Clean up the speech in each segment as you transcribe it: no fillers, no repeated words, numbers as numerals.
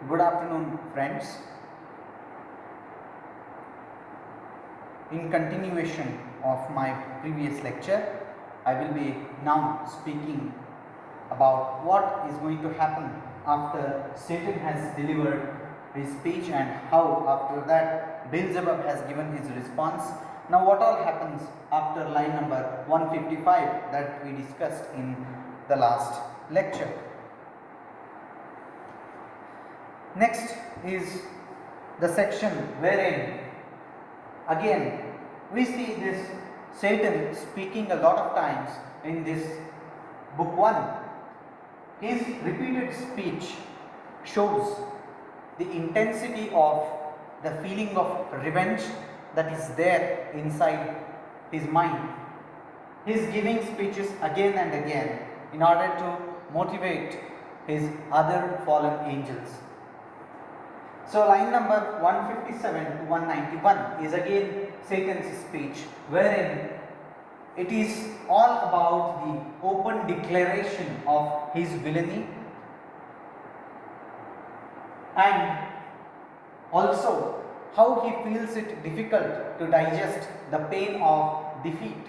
Good afternoon, friends. In continuation of my previous lecture, I will be now speaking about what is going to happen after Satan has delivered his speech and how after that Beelzebub has given his response. Now what all happens after line number 155 that we discussed in the last lecture. Next is the section wherein again we see this Satan speaking a lot of times in this book 1. His repeated speech shows the intensity of the feeling of revenge that is there inside his mind. He is giving speeches again and again in order to motivate his other fallen angels. So line number 157 to 191 is again Satan's speech, wherein it is all about the open declaration of his villainy and also how he feels it difficult to digest the pain of defeat.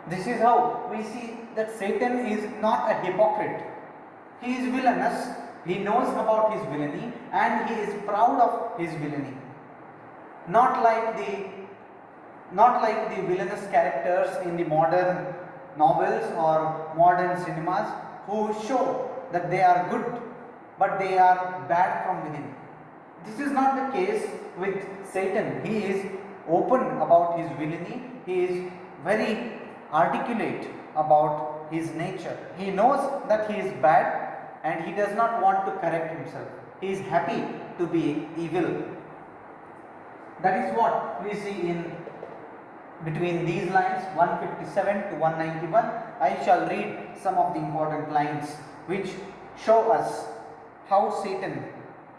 This is how we see that Satan is not a hypocrite. He is villainous. He knows about his villainy and he is proud of his villainy. Not like the villainous characters in the modern novels or modern cinemas who show that they are good but they are bad from within. This is not the case with Satan. He is open about his villainy. He is very articulate about his nature. He knows that he is bad and he does not want to correct himself. He is happy to be evil. That is what we see in between these lines 157 to 191. I shall read some of the important lines which show us how Satan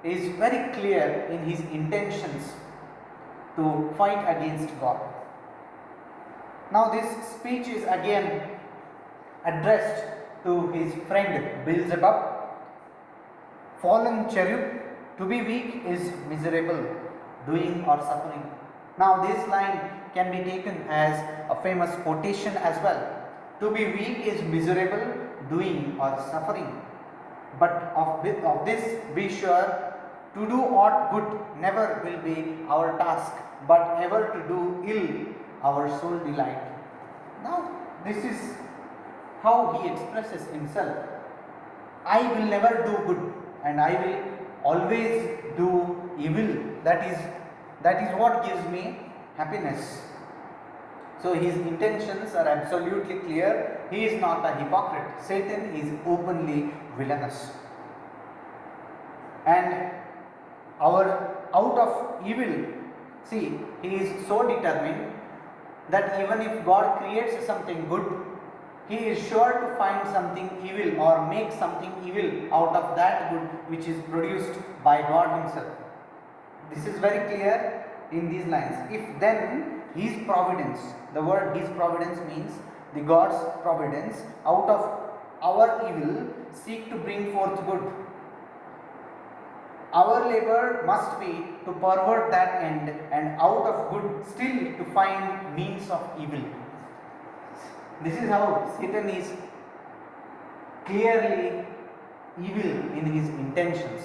is very clear in his intentions to fight against God. Now this speech is again addressed to his friend Beelzebub. Fallen cherub, to be weak is miserable, doing or suffering. Now this line can be taken as a famous quotation as well. To be weak is miserable, doing or suffering. But of this be sure, to do aught good never will be our task, but ever to do ill our sole delight. Now this is how he expresses himself. I will never do good and I will always do evil. That is what gives me happiness. So his intentions are absolutely clear. He is not a hypocrite. Satan is openly villainous. And out of evil, see, he is so determined that even if God creates something good, he is sure to find something evil or make something evil out of that good which is produced by God himself. This is very clear in these lines. If then his providence, the word his providence means the God's providence, out of our evil seek to bring forth good. Our labor must be to pervert that end and out of good still to find means of evil. This is how Satan is clearly evil in his intentions.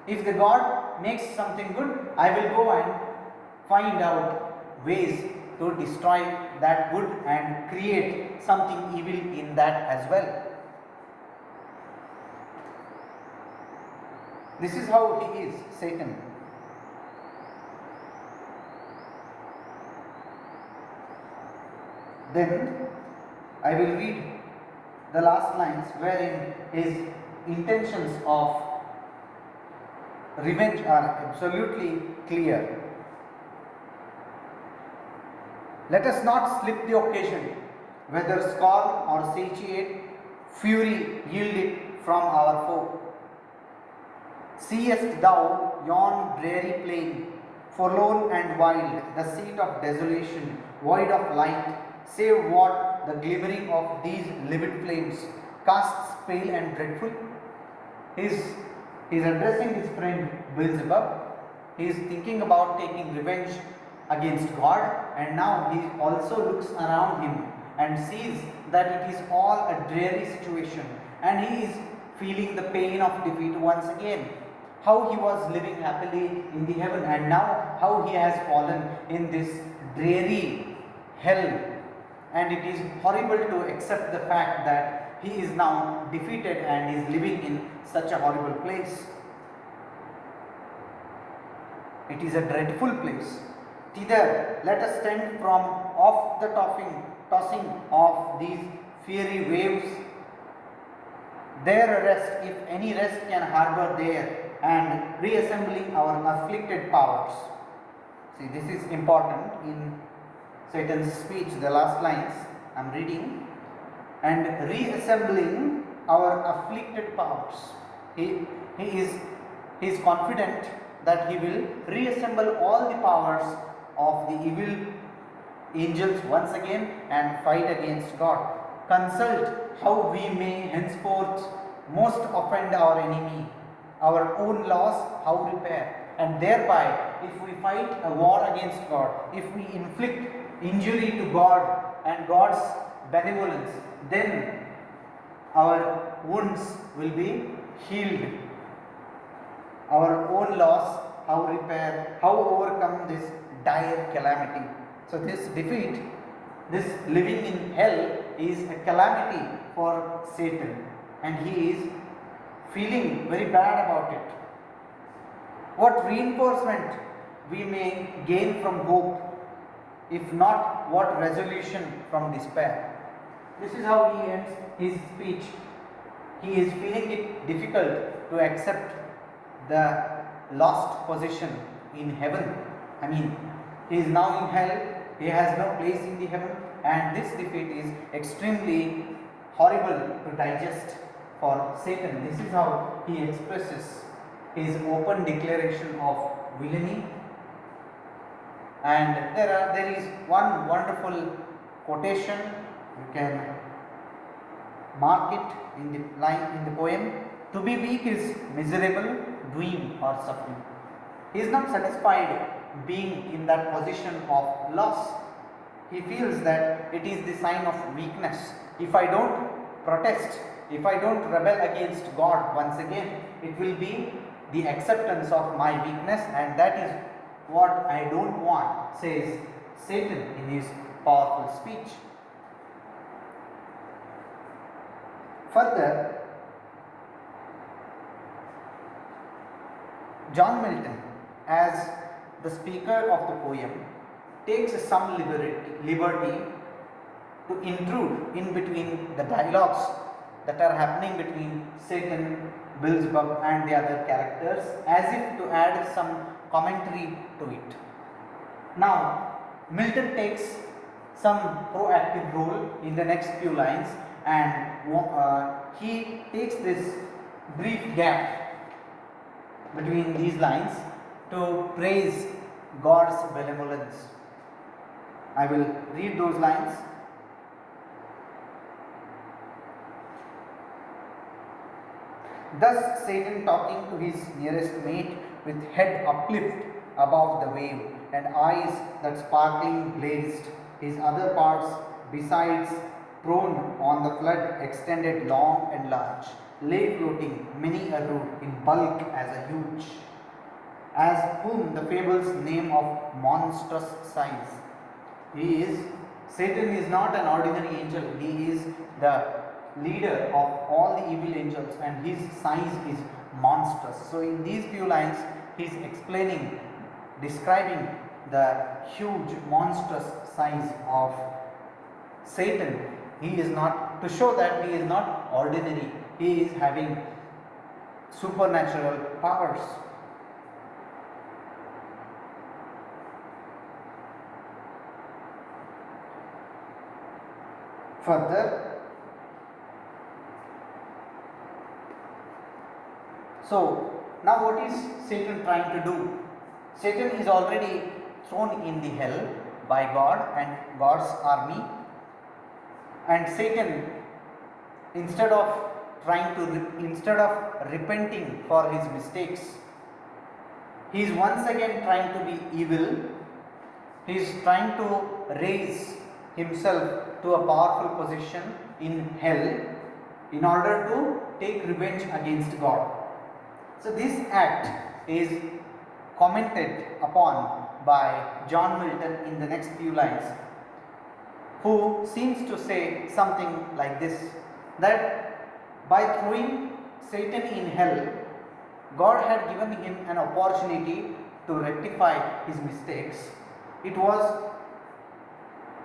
If the God makes something good, I will go and find out ways to destroy that good and create something evil in that as well. This is how he is, Satan. Then I will read the last lines wherein his intentions of revenge are absolutely clear. Let us not slip the occasion, whether scorn or satiate fury yield it from our foe. Seest thou yon dreary plain, forlorn and wild, the seat of desolation, void of light, save what the glimmering of these livid flames casts pale and dreadful? His He is addressing his friend Beelzebub. He is thinking about taking revenge against God, and now he also looks around him and sees that it is all a dreary situation, and he is feeling the pain of defeat once again. How he was living happily in the heaven, and now how he has fallen in this dreary hell, and it is horrible to accept the fact that he is now defeated and is living in such a horrible place. It is a dreadful place. Thither let us stand from off the tossing of these fiery waves. There rest, if any rest can harbor there, and reassembling our afflicted powers. See, this is important in Satan's speech, the last lines I am reading. And reassembling our afflicted powers. He is confident that he will reassemble all the powers of the evil angels once again and fight against God. Consult how we may henceforth most offend our enemy, our own loss how repair, and thereby if we fight a war against God, if we inflict injury to God and God's benevolence, then our wounds will be healed. Our own loss how repair, how overcome this dire calamity. So this defeat, this living in hell is a calamity for Satan, and he is feeling very bad about it. What reinforcement we may gain from hope, if not what resolution from despair. This is how he ends his speech. He is feeling it difficult to accept the lost position in heaven. I mean, he is now in hell, he has no place in the heaven, and this defeat is extremely horrible to digest for Satan. This is how he expresses his open declaration of villainy. And there is one wonderful quotation, you can mark it in the line in the poem. To be weak is miserable, doing or suffering. He is not satisfied being in that position of loss. He feels that it is the sign of weakness. If I don't protest, if I don't rebel against God once again, it will be the acceptance of my weakness, and that is what I don't want, says Satan in his powerful speech. Further, John Milton, as the speaker of the poem, takes some liberty to intrude in between the dialogues that are happening between Satan, Beelzebub and the other characters, as if to add some commentary to it. Now, Milton takes some proactive role in the next few lines, and he takes this brief gap between these lines to praise God's benevolence. I will read those lines. Thus Satan, talking to his nearest mate with head uplift above the wave and eyes that sparkling blazed, his other parts besides prone on the flood extended long and large, lay floating many a rood in bulk as a huge, as whom the fables name of monstrous size. Satan is not an ordinary angel, he is the leader of all the evil angels, and his size is monstrous. So in these few lines he is explaining, describing the huge monstrous size of Satan. He is not, to show that he is not ordinary, he is having supernatural powers. Further, so now what is Satan trying to do? Satan is already thrown in the hell by God and God's army, and Satan, instead of trying to, instead of repenting for his mistakes, he is once again trying to be evil. He is trying to raise himself to a powerful position in hell in order to take revenge against God. So this act is commented upon by John Milton in the next few lines, who seems to say something like this, that by throwing Satan in hell, God had given him an opportunity to rectify his mistakes. It was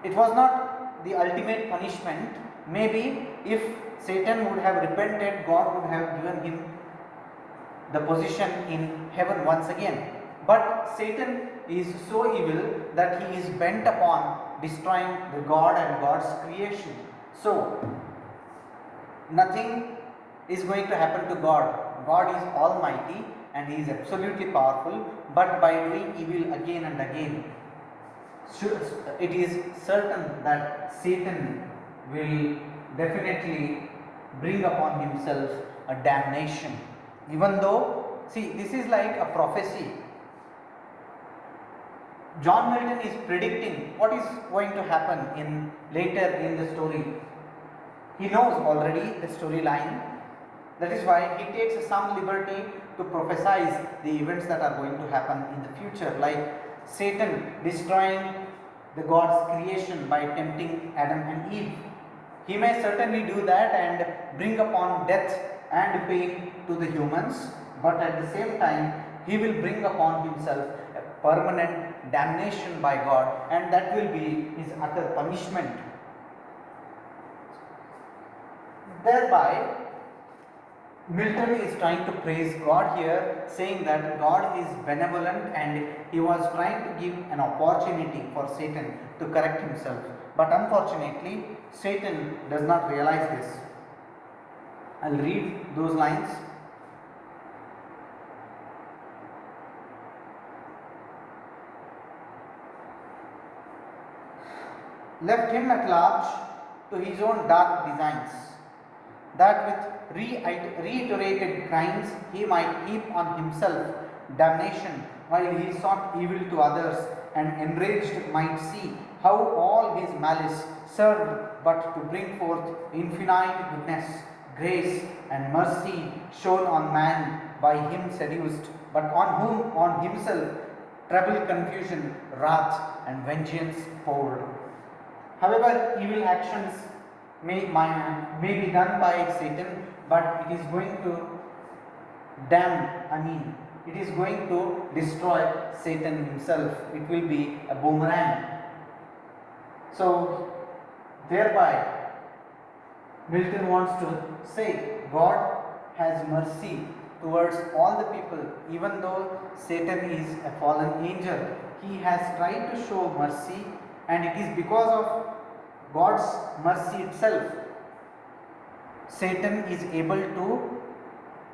not the ultimate punishment. Maybe if Satan would have repented, God would have given him the position in heaven once again. But Satan is so evil that he is bent upon destroying the God and God's creation. So nothing is going to happen to God. God is almighty and he is absolutely powerful, but by doing evil again and again, it is certain that Satan will definitely bring upon himself a damnation. Even though, see, this is like a prophecy. John Milton is predicting what is going to happen later in the story. He knows already the storyline. That is why he takes some liberty to prophesize the events that are going to happen in the future, like Satan destroying the God's creation by tempting Adam and Eve. He may certainly do that and bring upon death and pain to the humans, but at the same time he will bring upon himself a permanent damnation by God, and that will be his utter punishment. Thereby, Milton is trying to praise God here, saying that God is benevolent and he was trying to give an opportunity for Satan to correct himself. But unfortunately, Satan does not realize this. I'll read those lines. Left him at large to his own dark designs, that with reiterated crimes he might heap on himself damnation, while he sought evil to others, and enraged might see how all his malice served but to bring forth infinite goodness, grace, and mercy shown on man by him seduced, but on himself trouble, confusion, wrath, and vengeance poured. However, evil actions may be done by Satan, but it is going to it is going to destroy Satan himself. It will be a boomerang. So, thereby, Milton wants to say God has mercy towards all the people. Even though Satan is a fallen angel, he has tried to show mercy, and it is because of God's mercy itself Satan is able to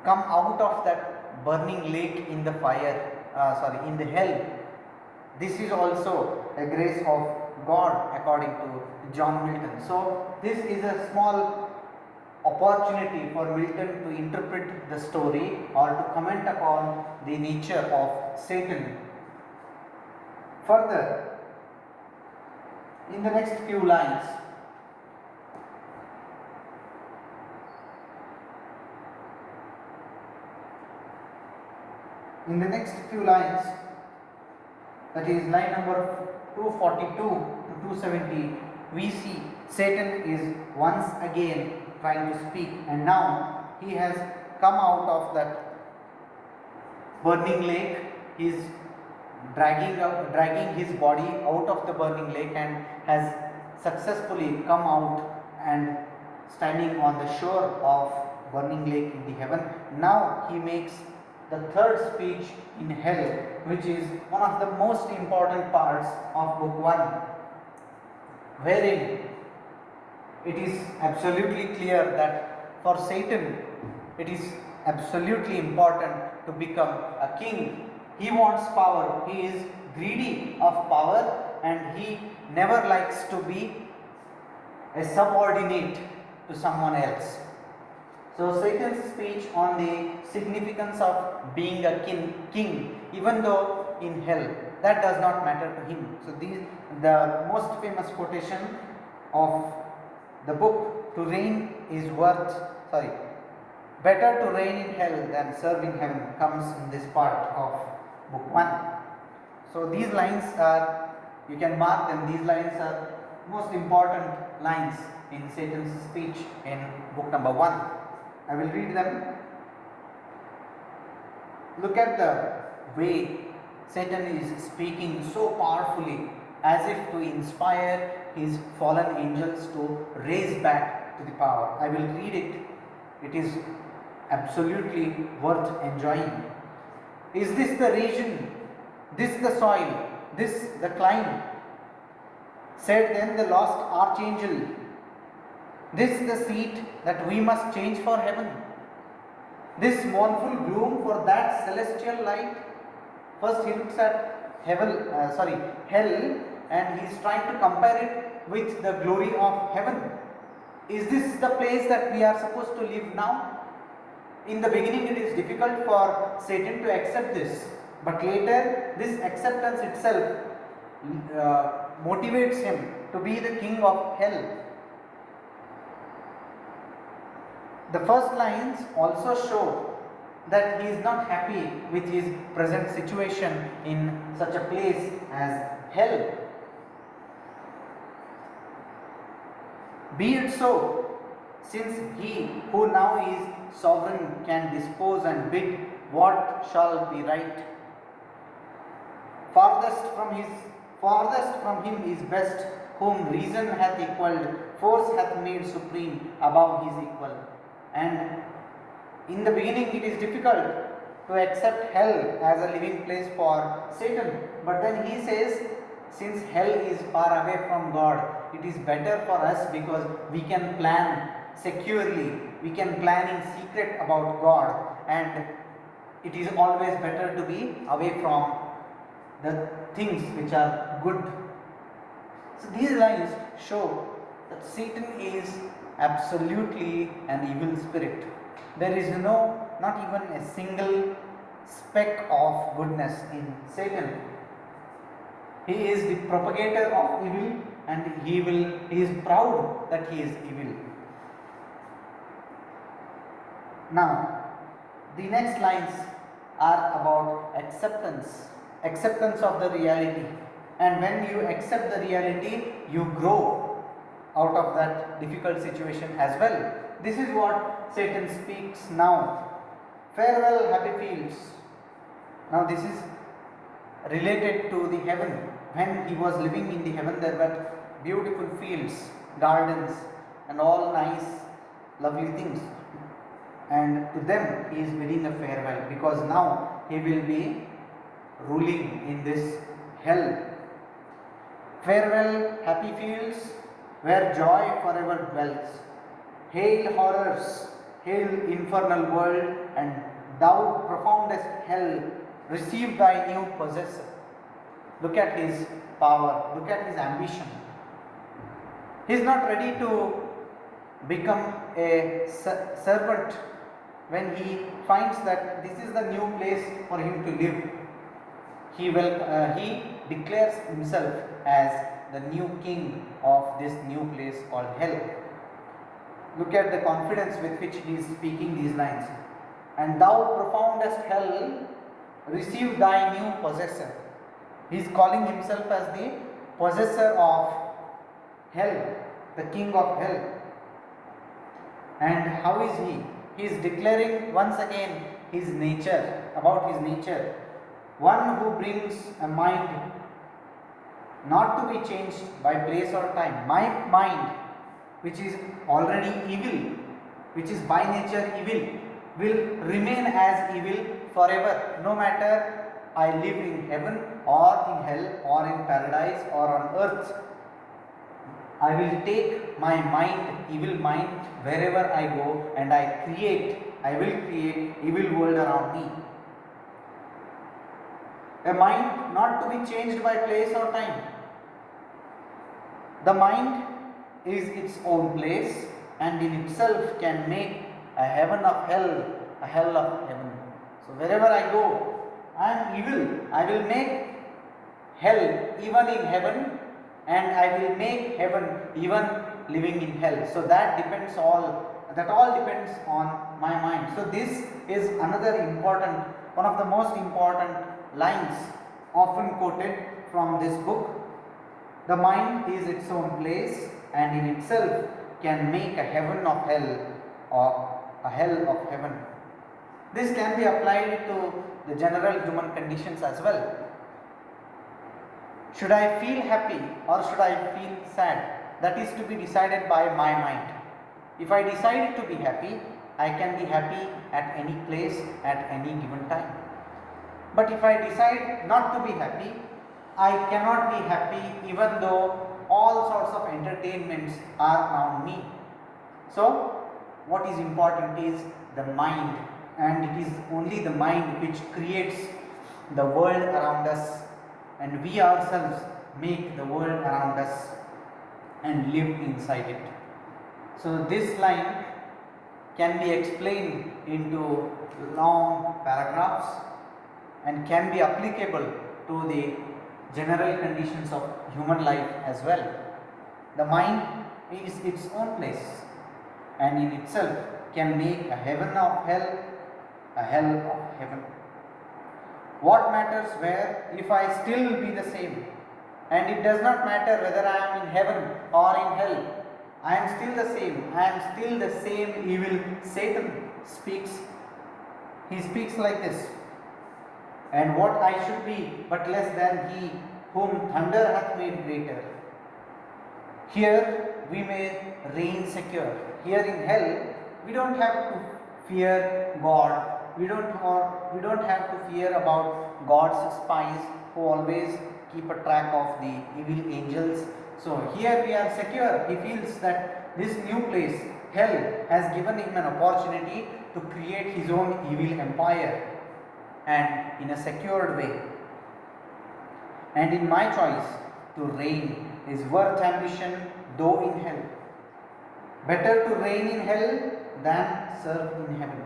come out of that burning lake in the in the hell. This is also a grace of God according to John Milton. So this is a small opportunity for Milton to interpret the story or to comment upon the nature of Satan. Further, in the next few lines, that is line number 242 to 270, we see Satan is once again trying to speak, and now he has come out of that burning lake. He is dragging his body out of the burning lake and has successfully come out and standing on the shore of burning lake in the heaven. Now he makes the third speech in hell, which is one of the most important parts of book 1, wherein it is absolutely clear that for Satan it is absolutely important to become a king. He wants power, he is greedy of power, and he never likes to be a subordinate to someone else. So Satan's speech on the significance of being a king, even though in hell, that does not matter to him. So the most famous quotation of the book, to reign is better to reign in hell than serve in heaven, comes in this part of book 1. So these lines are, you can mark them, these lines are most important lines in Satan's speech in book number 1. I will read them. Look at the way Satan is speaking so powerfully, as if to inspire his fallen angels to raise back to the power. I will read it. It is absolutely worth enjoying. Is this the region? This the soil? This the clime? Said then the lost archangel. This the seat that we must change for heaven. This mournful gloom for that celestial light. First he looks at hell, and he is trying to compare it with the glory of heaven. Is this the place that we are supposed to live now? In the beginning it is difficult for Satan to accept this, but later this acceptance itself motivates him to be the king of hell. The first lines also show that he is not happy with his present situation in such a place as hell. Be it so, since he who now is sovereign can dispose and bid what shall be right. Farthest from him is best, whom reason hath equalled, force hath made supreme above his equal. And in the beginning it is difficult to accept hell as a living place for Satan, but then he says, since hell is far away from God, it is better for us because we can plan securely, we can plan in secret about God, and it is always better to be away from the things which are good. So these lines show that Satan is absolutely an evil spirit. There is not even a single speck of goodness in Satan. He is the propagator of evil, and he is proud that he is evil. Now, the next lines are about acceptance of the reality. And when you accept the reality, you grow out of that difficult situation as well. This is what Satan speaks now. Farewell, happy fields. Now this is related to the heaven. When he was living in the heaven, there were beautiful fields, gardens, and all nice, lovely things. And to them he is bidding a farewell, because now he will be ruling in this hell. Farewell, happy fields, where joy forever dwells. Hail horrors, hail infernal world, and thou profoundest hell, receive thy new possessor. Look at his power, look at his ambition. He is not ready to become a servant when he finds that this is the new place for him to live. He declares himself as the new king of this new place called hell. Look at the confidence with which he is speaking these lines. And thou profoundest hell, receive thy new possessor. He is calling himself as the possessor of hell, the king of hell. And how is he? He is declaring once again his nature, about his nature. One who brings a mind not to be changed by place or time. My mind, which is already evil, which is by nature evil, will remain as evil forever, no matter I live in heaven or in hell or in paradise or on earth. I will take my mind, evil mind, wherever I go, and I will create evil world around me. A mind not to be changed by place or time. The mind is its own place and in itself can make a heaven of hell, a hell of heaven. So wherever I go, I am evil. I will make hell even in heaven, and I will make heaven even living in hell. So that all depends on my mind. So this is another important, one of the most important lines often quoted from this book. The mind is its own place and in itself can make a heaven of hell or a hell of heaven. This can be applied to the general human conditions as well. Should I feel happy or should I feel sad? That is to be decided by my mind. If I decide to be happy, I can be happy at any place at any given time. But if I decide not to be happy, I cannot be happy even though all sorts of entertainments are around me. So, what is important is the mind, and it is only the mind which creates the world around us, and we ourselves make the world around us and live inside it. So, this line can be explained into long paragraphs and can be applicable to the general conditions of human life as well. The mind is its own place and in itself can make a heaven of hell, a hell of heaven. What matters where if I still be the same? And it does not matter whether I am in heaven or in hell. I am still the same. I am still the same evil. Satan speaks. He speaks like this. And what I should be but less than he whom thunder hath made greater. Here we may reign secure. Here in hell we don't have to fear God. We don't have to fear about God's spies who always keep a track of the evil angels. So here we are secure. He feels that this new place, hell, has given him an opportunity to create his own evil empire, and in a secured way. And in my choice, to reign is worth ambition, though in hell. Better to reign in hell than serve in heaven.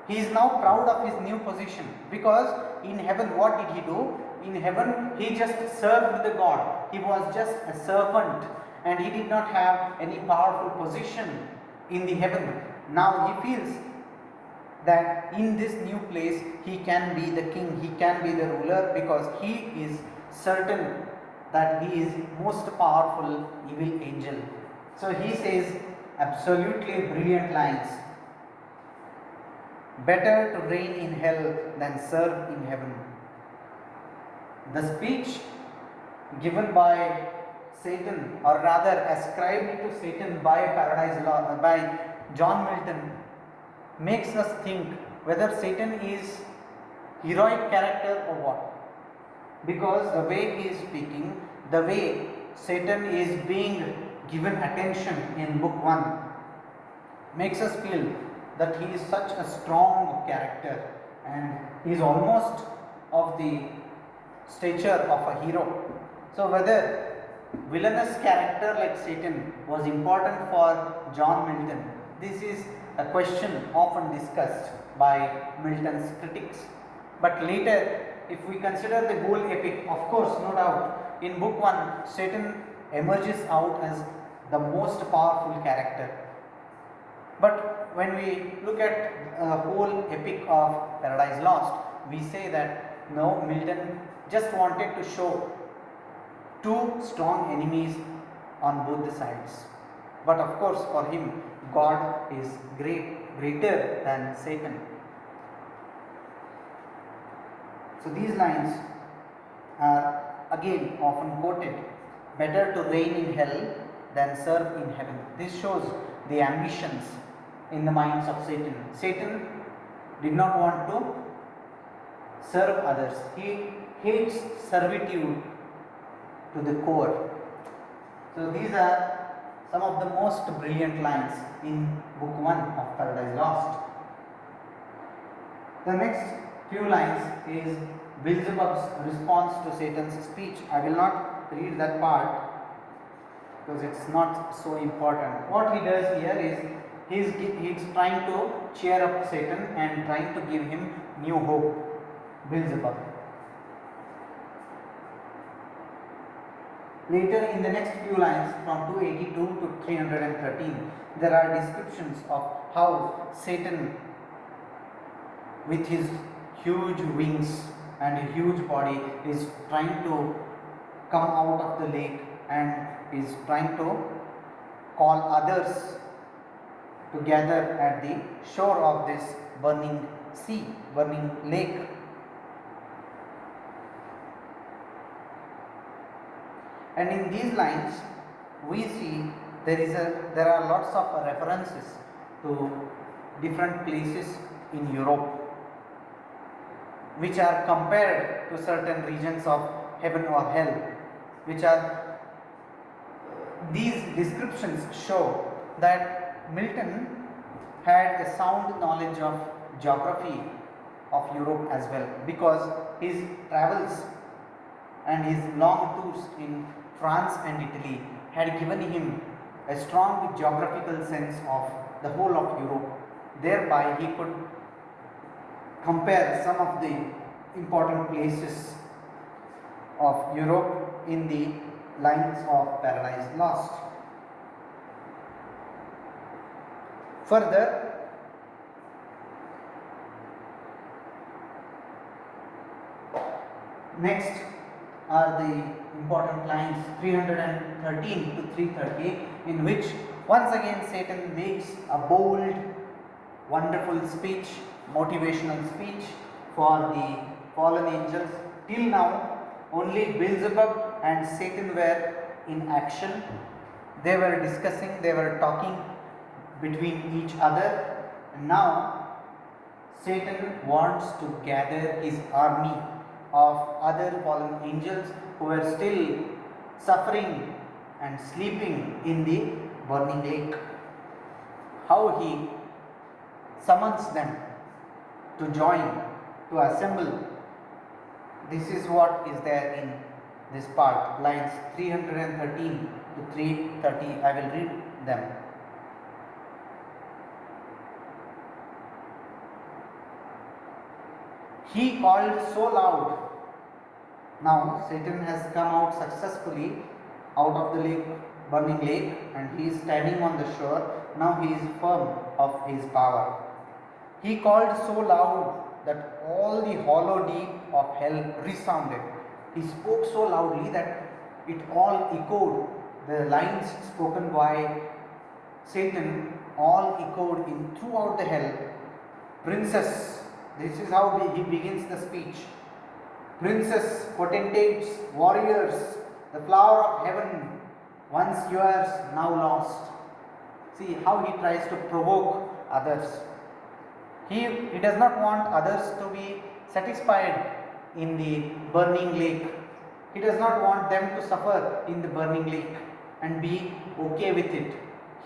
He is now proud of his new position, because in heaven what did he do? In heaven he just served the God. He was just a servant and he did not have any powerful position in the heaven. Now he feels that in this new place he can be the king, he can be the ruler, because he is certain that he is most powerful evil angel. So he says absolutely brilliant lines. Better to reign in hell than serve in heaven. The speech given by Satan, or rather ascribed to Satan by by John Milton, makes us think whether Satan is heroic character or what. Because the way he is speaking, the way Satan is being given attention in book 1, makes us feel that he is such a strong character and he is almost of the stature of a hero. So whether villainous character like Satan was important for John Milton, this is a question often discussed by Milton's critics. But later, if we consider the whole epic, of course, no doubt, in book 1, Satan emerges out as the most powerful character. But when we look at the whole epic of Paradise Lost, we say that no, Milton just wanted to show two strong enemies on both the sides. But of course, for him, God is greater than Satan. So these lines are again often quoted. Better to reign in hell than serve in heaven. This shows the ambitions in the minds of Satan. Satan did not want to serve others. He hates servitude to the core. So these are some of the most brilliant lines in book 1 of Paradise Lost. The next few lines is Beelzebub's response to Satan's speech. I will not read that part because it's not so important. What he does here is He's trying to cheer up Satan and trying to give him new hope. Beelzebub. Later in the next few lines from 282 to 313, there are descriptions of how Satan, with his huge wings and a huge body, is trying to come out of the lake and is trying to call others to gather at the shore of this burning sea, burning lake. And in these lines we see there are lots of references to different places in Europe which are compared to certain regions of heaven or hell, which are these descriptions show that Milton had a sound knowledge of geography of Europe as well, because his travels and his long tours in France and Italy had given him a strong geographical sense of the whole of Europe. Thereby he could compare some of the important places of Europe in the lines of Paradise Lost. Further, next are the important lines 313 to 330, in which once again Satan makes a bold, wonderful speech, motivational speech for the fallen angels. Till now, only Beelzebub and Satan were in action. They were discussing, they were talking between each other. And now, Satan wants to gather his army of other fallen angels who were still suffering and sleeping in the burning lake. How he summons them to join, to assemble. This is what is there in this part, lines 313 to 330. I will read them. He called so loud. Now Satan has come out successfully out of the lake, burning lake, and he is standing on the shore. Now he is firm of his power. He called so loud that all the hollow deep of hell resounded. He spoke so loudly that it all echoed. The lines spoken by Satan all echoed in throughout the hell. Princess, this is how he begins the speech. Princes, potentates, warriors, the flower of heaven, once yours, now lost. See how he tries to provoke others. He does not want others to be satisfied in the burning lake. He does not want them to suffer in the burning lake and be okay with it.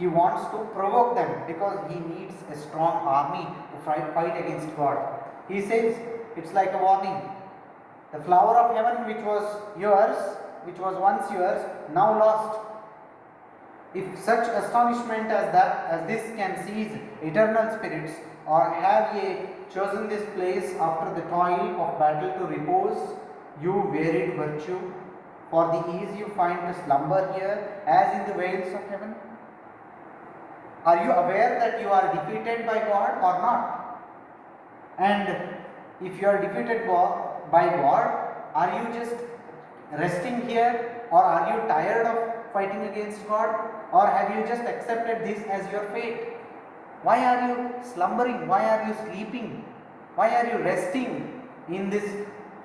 He wants to provoke them because he needs a strong army to fight against God. He says it's like a warning. The flower of heaven which was yours, which was once yours, now lost. If such astonishment as this can seize eternal spirits, or have ye chosen this place after the toil of battle to repose, you wearied virtue, for the ease you find to slumber here as in the vales of heaven? Are you aware that you are defeated by God or not? And if you are defeated by God, are you just resting here, or are you tired of fighting against God, or have you just accepted this as your fate? Why are you slumbering? Why are you sleeping? Why are you resting in this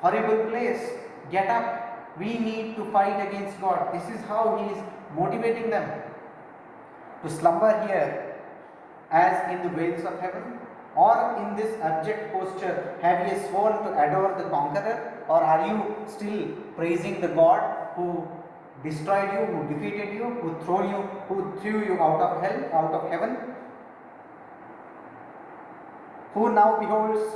horrible place? Get up. We need to fight against God. This is how he is motivating them to slumber here as in the vales of heaven. Or in this abject posture, have ye sworn to adore the conqueror, or are you still praising the God who destroyed you, who defeated you, who threw you out of hell, out of heaven? Who now beholds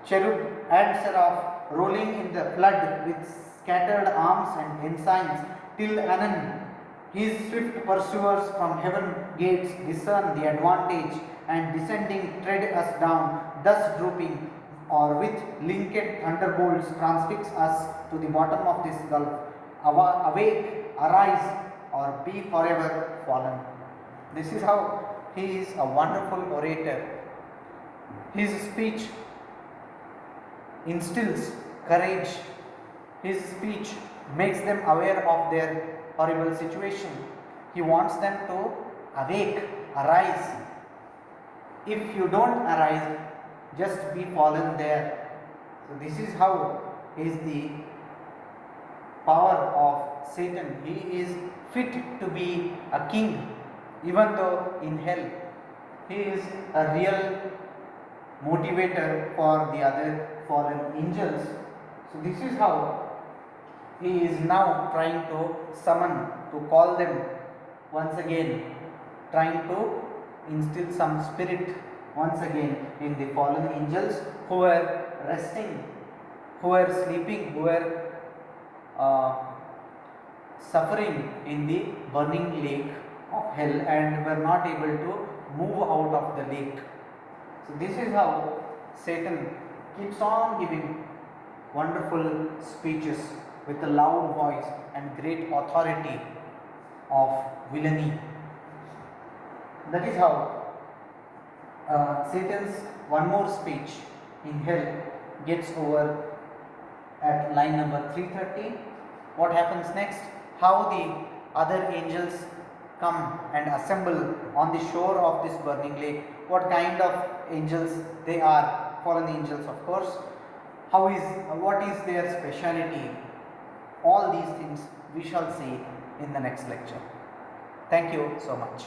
cherub and seraph rolling in the flood with scattered arms and ensigns till anon His swift pursuers from heaven gates discern the advantage, and descending tread us down, thus drooping, or with linked thunderbolts transfix us to the bottom of this gulf. Awake, arise, or be forever fallen. This is how he is a wonderful orator. His speech instills courage. His speech makes them aware of their horrible situation. He wants them to awake, arise. If you don't arise, just be fallen there. So this is how is the power of Satan. He is fit to be a king, even though in hell. He is a real motivator for the other fallen angels. So this is how he is now trying to summon, to call them once again, trying to instill some spirit once again in the fallen angels who were resting, who were sleeping, who were suffering in the burning lake of hell and were not able to move out of the lake. So this is how Satan keeps on giving wonderful speeches with a loud voice and great authority of villainy. That is how Satan's one more speech in hell gets over at line number 330. What happens next? How the other angels come and assemble on the shore of this burning lake. What kind of angels they are? Fallen angels, of course. What is their speciality? All these things we shall see in the next lecture. Thank you so much.